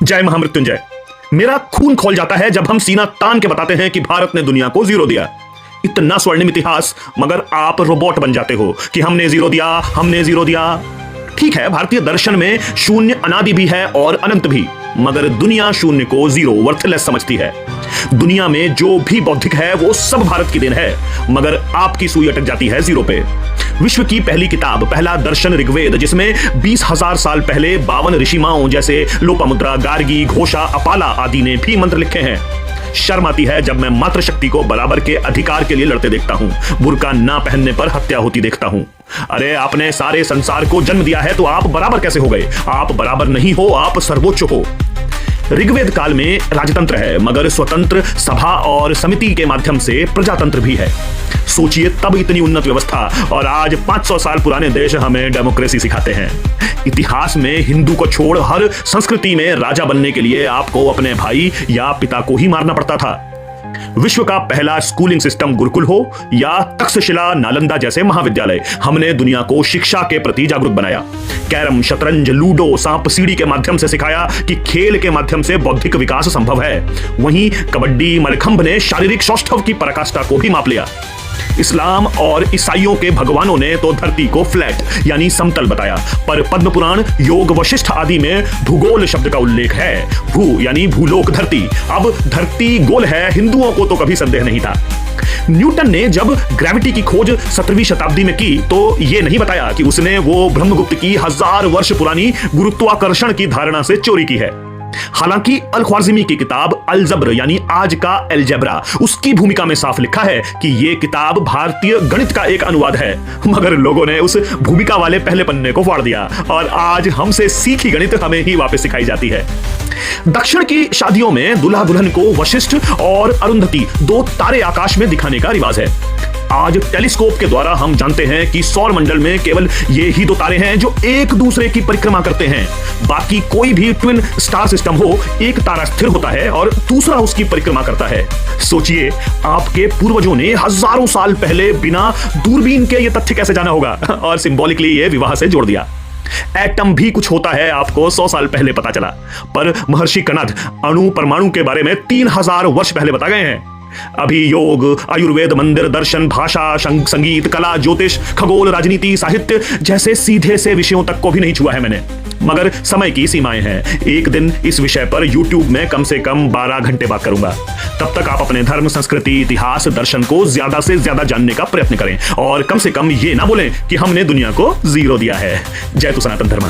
जय महामृत्युंजय। मेरा खून खौल जाता है जब हम सीना तान के बताते हैं कि भारत ने दुनिया को जीरो दिया। इतना स्वर्णिम इतिहास, मगर आप रोबोट बन जाते हो कि हमने जीरो दिया, हमने जीरो दिया। ठीक है, भारतीय दर्शन में शून्य अनादि भी है और अनंत भी, मगर दुनिया शून्य को जीरो, वर्थलेस समझती है। दुनिया में जो भी बौद्धिक है वो सब भारत की देन है, मगर आपकी सुई अटक जाती है जीरो पे। विश्व की पहली किताब, पहला दर्शन ऋग्वेद, जिसमें 20,000 साल पहले 52 ऋषिमाओं जैसे लोपामुद्रा, गार्गी, घोषा, अपाला आदि ने भी मंत्र लिखे हैं। शर्म आती है जब मैं मातृशक्ति को बराबर के अधिकार के लिए लड़ते देखता हूं, बुर्का ना पहनने पर हत्या होती देखता हूं। अरे, आपने सारे संसार को जन्म दिया है तो आप बराबर कैसे हो गए? आप बराबर नहीं हो, आप सर्वोच्च हो। ऋग्वेद काल में राजतंत्र है, मगर स्वतंत्र सभा और समिति के माध्यम से प्रजातंत्र भी है। सोचिए, तब इतनी उन्नत व्यवस्था और आज 500 साल पुराने देश हमें डेमोक्रेसी सिखाते हैं। इतिहास में हिंदू को छोड़ हर संस्कृति में राजा बनने के लिए आपको अपने भाई या पिता को ही मारना पड़ता था। विश्व का पहला स्कूलिंग सिस्टम गुरुकुल हो या तक्षशिला, नालंदा जैसे महाविद्यालय, हमने दुनिया को शिक्षा के प्रति जागरूक बनाया। कैरम, शतरंज, लूडो, सांप सीढ़ी के माध्यम से सिखाया कि खेल के माध्यम से बौद्धिक विकास संभव है। वहीं कबड्डी, मलखंभ ने शारीरिक सौष्ठव की पराकाष्ठा को भी माप लिया। इस्लाम और ईसाइयों के भगवानों ने तो धरती को फ्लैट यानी समतल बताया, पर पद्म पुराण, योग, वशिष्ठ आदि में भूगोल शब्द का उल्लेख है। भू यानी भूलोक, धरती। अब धरती गोल है, हिंदुओं को तो कभी संदेह नहीं था। न्यूटन ने जब ग्रेविटी की खोज 17वीं शताब्दी में की तो यह नहीं बताया कि उसने वो ब्रह्मगुप्त की 1000 वर्ष पुरानी गुरुत्वाकर्षण की धारणा से चोरी की है। हालांकि अल ख्वारिज़मी की किताब अल-जब्र यानी आज का अलजेब्रा, उसकी भूमिका में साफ लिखा है कि यह किताब भारतीय गणित का एक अनुवाद है, मगर लोगों ने उस भूमिका वाले पहले पन्ने को फाड़ दिया और आज हमसे सीखी गणित हमें ही वापस सिखाई जाती है। दक्षिण की शादियों में दूल्हा दुल्हन को वशिष्ठ और अरुंधति, 2 तारे आकाश में दिखाने का रिवाज है। आज टेलीस्कोप के द्वारा हम जानते हैं कि सौर मंडल में केवल ये ही 2 तारे हैं जो एक दूसरे की परिक्रमा करते हैं। बाकी कोई भी ट्विन स्टार सिस्टम हो, एक तारा स्थिर होता है और दूसरा उसकी परिक्रमा करता है। सोचिए, आपके पूर्वजों ने हजारों साल पहले बिना दूरबीन के ये तथ्य कैसे जाना होगा, और सिंबॉलिकली ये विवाह से जोड़ दिया। एटम भी कुछ होता है आपको 100 साल पहले पता चला, पर महर्षि कणद अणु परमाणु के बारे में 3000 वर्ष पहले बता गए हैं। अभी योग, आयुर्वेद, मंदिर, दर्शन, भाषा, संगीत, कला, ज्योतिष, खगोल, राजनीति, साहित्य जैसे सीधे से विषयों तक को भी नहीं छुआ है मैंने, मगर समय की सीमाएं हैं। एक दिन इस विषय पर YouTube में कम से कम 12 घंटे बात करूंगा। तब तक आप अपने धर्म, संस्कृति, इतिहास, दर्शन को ज्यादा से ज्यादा जानने का प्रयत्न करें और कम से कम ये ना बोलें कि हमने दुनिया को जीरो दिया है। जय तु सनातन धर्म।